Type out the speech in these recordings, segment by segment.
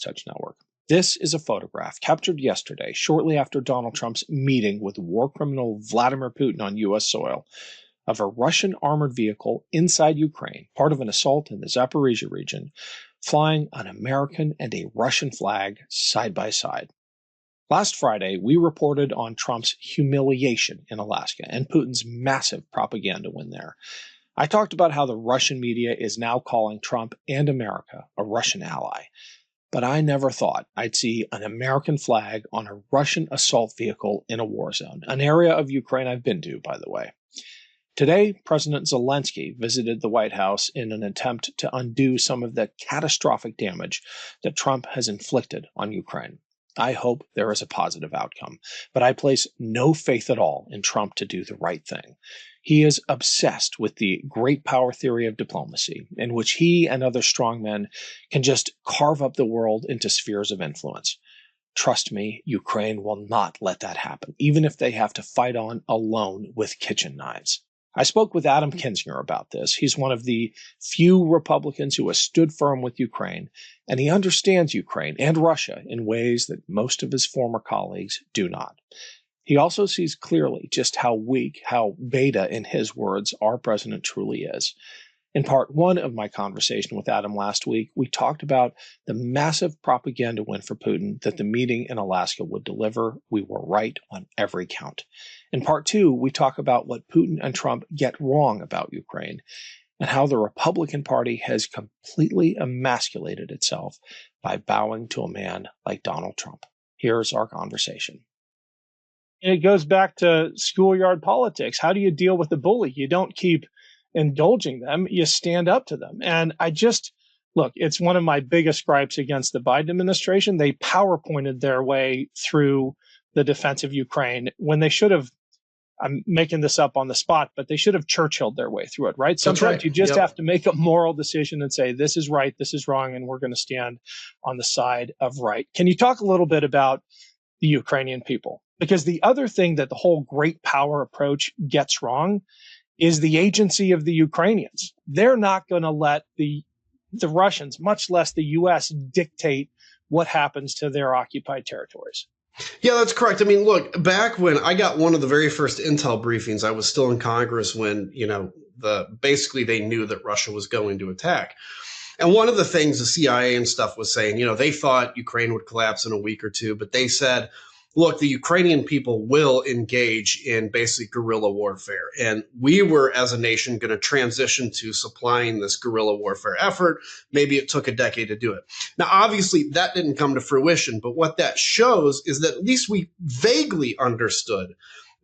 such network. This is a photograph captured yesterday, shortly after Donald Trump's meeting with war criminal Vladimir Putin on U.S. soil, of a Russian armored vehicle inside Ukraine, part of an assault in the Zaporizhia region, flying an American and a Russian flag side by side. Last Friday, we reported on Trump's humiliation in Alaska and Putin's massive propaganda win there. I talked about how the Russian media is now calling Trump and America a Russian ally. But I never thought I'd see an American flag on a Russian assault vehicle in a war zone, an area of Ukraine I've been to, by the way. Today, President Zelensky visited the White House in an attempt to undo some of the catastrophic damage that Trump has inflicted on Ukraine. I hope there is a positive outcome, but I place no faith at all in Trump to do the right thing. He is obsessed with the great power theory of diplomacy, in which he and other strongmen can just carve up the world into spheres of influence. Trust me, Ukraine will not let that happen, even if they have to fight on alone with kitchen knives. I spoke with Adam Kinzinger about this. He's one of the few Republicans who has stood firm with Ukraine, and he understands Ukraine and Russia in ways that most of his former colleagues do not. He also sees clearly just how weak, how beta, in his words, our president truly is. In part one of my conversation with Adam last week, we talked about the massive propaganda win for Putin that the meeting in Alaska would deliver. We were right on every count. In part two, we talk about what Putin and Trump get wrong about Ukraine and how the Republican Party has completely emasculated itself by bowing to a man like Donald Trump. Here's our conversation. And it goes back to schoolyard politics. How do you deal with the bully? You don't keep indulging them, you stand up to them. And look, it's one of my biggest gripes against the Biden administration. They PowerPointed their way through the defense of Ukraine when they should have, I'm making this up on the spot, but they should have Churchilled their way through it, right? Sometimes you just have to make a moral decision and say, this is right, this is wrong, and we're going to stand on the side of right. Can you talk a little bit about the Ukrainian people? Because the other thing that the whole great power approach gets wrong is the agency of the Ukrainians. They're not going to let the Russians, much less the U.S., dictate what happens to their occupied territories. Yeah, that's correct. I mean, look, back when I got one of the very first intel briefings, I was still in Congress when, basically they knew that Russia was going to attack. And one of the things the CIA and stuff was saying, they thought Ukraine would collapse in a week or two, but they said, look, the Ukrainian people will engage in basic guerrilla warfare. And we were, as a nation, going to transition to supplying this guerrilla warfare effort. Maybe it took a decade to do it. Now, obviously, that didn't come to fruition. But what that shows is that at least we vaguely understood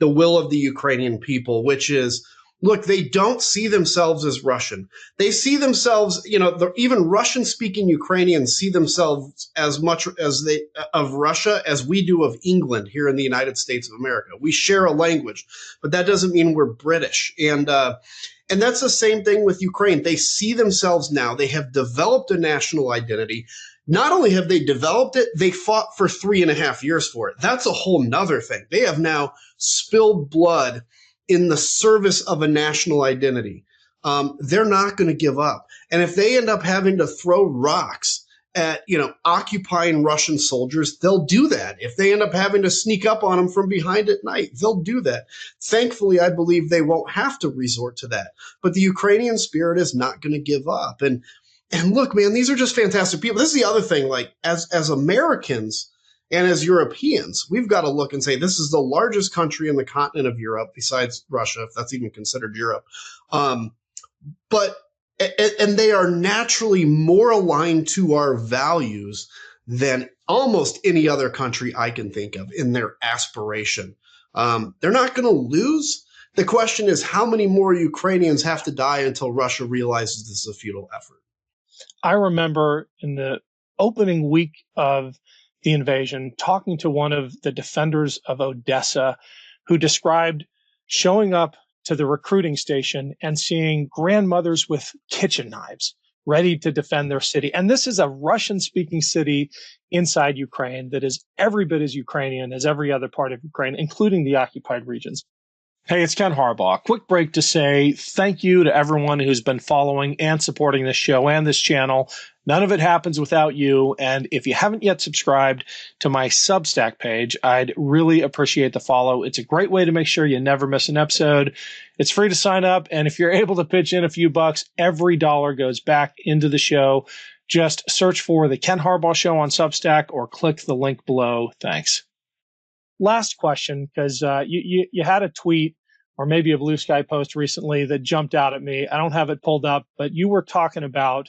the will of the Ukrainian people, which is, look, they don't see themselves as Russian. They see themselves, even Russian-speaking Ukrainians see themselves as much as of Russia as we do of England here in the United States of America. We share a language, but that doesn't mean we're British. And that's the same thing with Ukraine. They see themselves now. They have developed a national identity. Not only have they developed it, they fought for 3.5 years for it. That's a whole nother thing. They have now spilled blood in the service of a national identity. They're not going to give up. And if they end up having to throw rocks at, occupying Russian soldiers, they'll do that. If they end up having to sneak up on them from behind at night, they'll do that. Thankfully, I believe they won't have to resort to that. But the Ukrainian spirit is not going to give up. And look, man, these are just fantastic people. This is the other thing, like as Americans, and as Europeans, we've got to look and say, this is the largest country in the continent of Europe, besides Russia, if that's even considered Europe. And they are naturally more aligned to our values than almost any other country I can think of in their aspiration. They're not going to lose. The question is, how many more Ukrainians have to die until Russia realizes this is a futile effort? I remember in the opening week of the invasion, talking to one of the defenders of Odessa who described showing up to the recruiting station and seeing grandmothers with kitchen knives ready to defend their city. And this is a Russian-speaking city inside Ukraine that is every bit as Ukrainian as every other part of Ukraine, including the occupied regions. Hey, it's Ken Harbaugh. Quick break to say thank you to everyone who's been following and supporting this show and this channel. None of it happens without you. And if you haven't yet subscribed to my Substack page, I'd really appreciate the follow. It's a great way to make sure you never miss an episode. It's free to sign up. And if you're able to pitch in a few bucks, every dollar goes back into the show. Just search for The Ken Harbaugh Show on Substack or click the link below. Thanks. Last question, because you had a tweet or maybe a Blue Sky post recently that jumped out at me. I don't have it pulled up, but you were talking about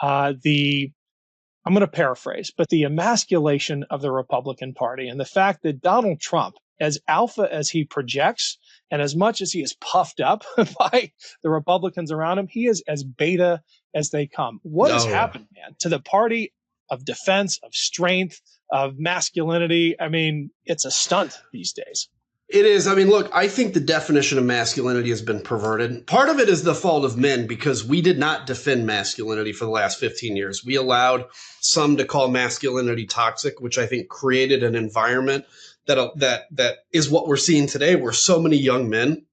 I'm going to paraphrase, but the emasculation of the Republican Party and the fact that Donald Trump, as alpha as he projects and as much as he is puffed up by the Republicans around him, he is as beta as they come. What has happened, man, to the party of defense, of strength, of masculinity? I mean, it's a stunt these days. It is. I mean, look, I think the definition of masculinity has been perverted. Part of it is the fault of men because we did not defend masculinity for the last 15 years. We allowed some to call masculinity toxic, which I think created an environment that is what we're seeing today, where so many young men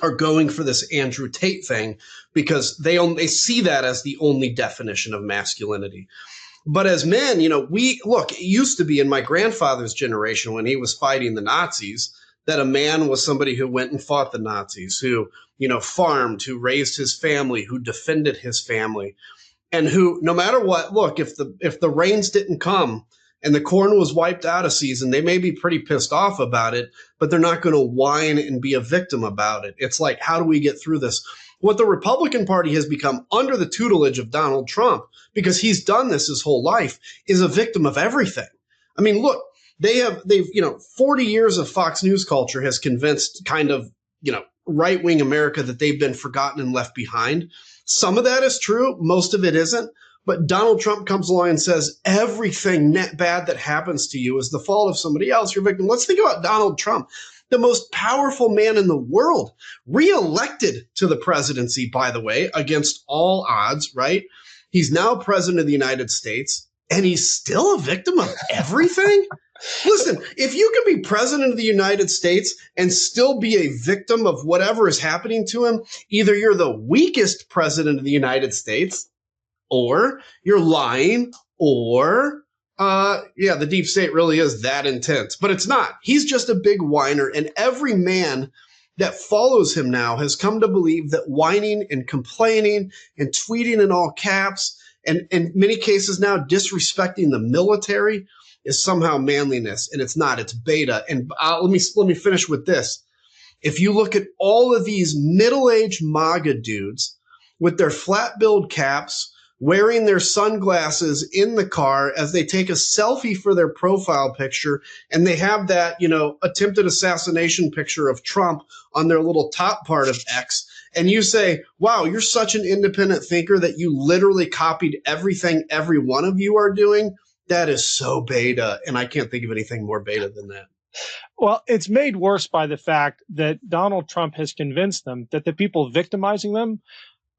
are going for this Andrew Tate thing because they see that as the only definition of masculinity. But as men, it used to be in my grandfather's generation when he was fighting the Nazis that a man was somebody who went and fought the Nazis, who, farmed, who raised his family, who defended his family, and who, no matter what, look, if the rains didn't come and the corn was wiped out of season, they may be pretty pissed off about it, but they're not going to whine and be a victim about it. It's like, how do we get through this? What the Republican Party has become under the tutelage of Donald Trump, because he's done this his whole life, is a victim of everything. I mean, look, they've 40 years of Fox News culture has convinced kind of, right-wing America that they've been forgotten and left behind. Some of that is true. Most of it isn't. But Donald Trump comes along and says everything bad that happens to you is the fault of somebody else. You're a victim. Let's think about Donald Trump, the most powerful man in the world, reelected to the presidency, by the way, against all odds, right? He's now president of the United States, and he's still a victim of everything? Listen, if you can be president of the United States and still be a victim of whatever is happening to him, either you're the weakest president of the United States, or you're lying, or, the deep state really is that intense. But it's not. He's just a big whiner, and every man that follows him now has come to believe that whining and complaining and tweeting in all caps, and in many cases now disrespecting the military, is somehow manliness, and it's not. It's beta. And let me finish with this. If you look at all of these middle-aged MAGA dudes with their flat-billed caps, wearing their sunglasses in the car as they take a selfie for their profile picture, and they have that, attempted assassination picture of Trump on their little top part of X, and you say, wow, you're such an independent thinker that you literally copied everything every one of you are doing. That is so beta, and I can't think of anything more beta than that. Well, it's made worse by the fact that Donald Trump has convinced them that the people victimizing them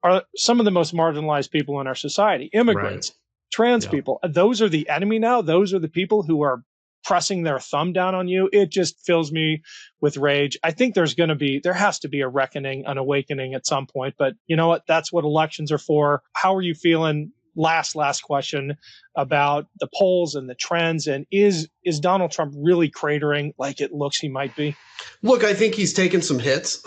are some of the most marginalized people in our society. Immigrants, trans people. Those are the enemy now. Those are the people who are pressing their thumb down on you. It just fills me with rage. I think there has to be a reckoning, an awakening at some point. But you know what? That's what elections are for. How are you feeling? Last question about the polls and the trends, and is Donald Trump really cratering like it looks he might be? Look, I think he's taken some hits.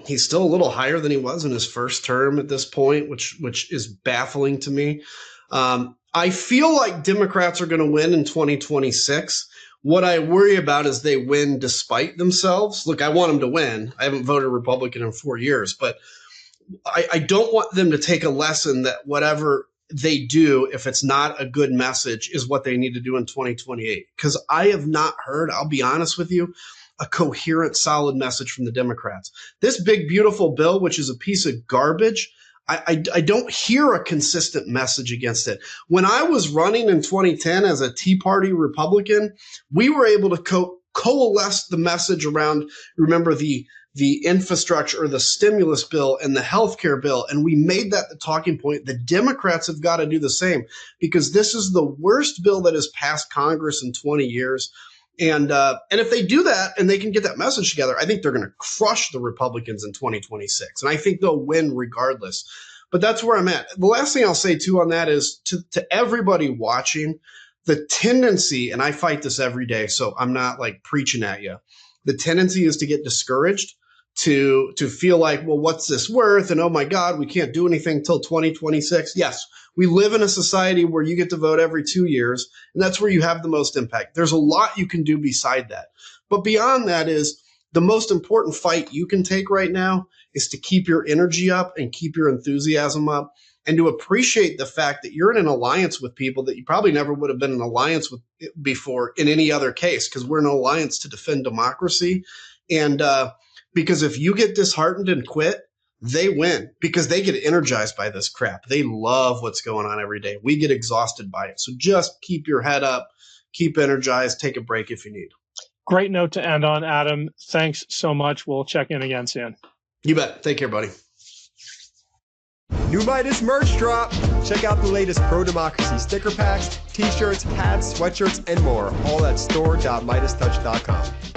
He's still a little higher than he was in his first term at this point, which is baffling to me. I feel like Democrats are going to win in 2026. What I worry about is they win despite themselves. Look, I want them to win. I haven't voted Republican in 4 years, but I don't want them to take a lesson that whatever they do, if it's not a good message, is what they need to do in 2028. Because I have not heard, I'll be honest with you, a coherent, solid message from the Democrats. This big, beautiful bill, which is a piece of garbage, I don't hear a consistent message against it. When I was running in 2010 as a Tea Party Republican, we were able to coalesce the message around, remember, the infrastructure or the stimulus bill and the healthcare bill. And we made that the talking point. The Democrats have got to do the same, because this is the worst bill that has passed Congress in 20 years. And if they do that and they can get that message together, I think they're going to crush the Republicans in 2026. And I think they'll win regardless. But that's where I'm at. The last thing I'll say, too, on that is to everybody watching, the tendency, and I fight this every day, so I'm not like preaching at you. The tendency is to get discouraged, to feel like, well, what's this worth? And oh my God, we can't do anything till 2026. Yes, we live in a society where you get to vote every 2 years, and that's where you have the most impact. There's a lot you can do beside that. But beyond that is the most important fight you can take right now is to keep your energy up and keep your enthusiasm up, and to appreciate the fact that you're in an alliance with people that you probably never would have been in an alliance with before in any other case, because we're in an alliance to defend democracy. And because if you get disheartened and quit, they win because they get energized by this crap. They love what's going on every day. We get exhausted by it. So just keep your head up, keep energized, take a break if you need. Great note to end on, Adam. Thanks so much. We'll check in again soon. You bet. Take care, buddy. New Meidas merch drop. Check out the latest pro-democracy sticker packs, t-shirts, hats, sweatshirts, and more. All at store.meidastouch.com.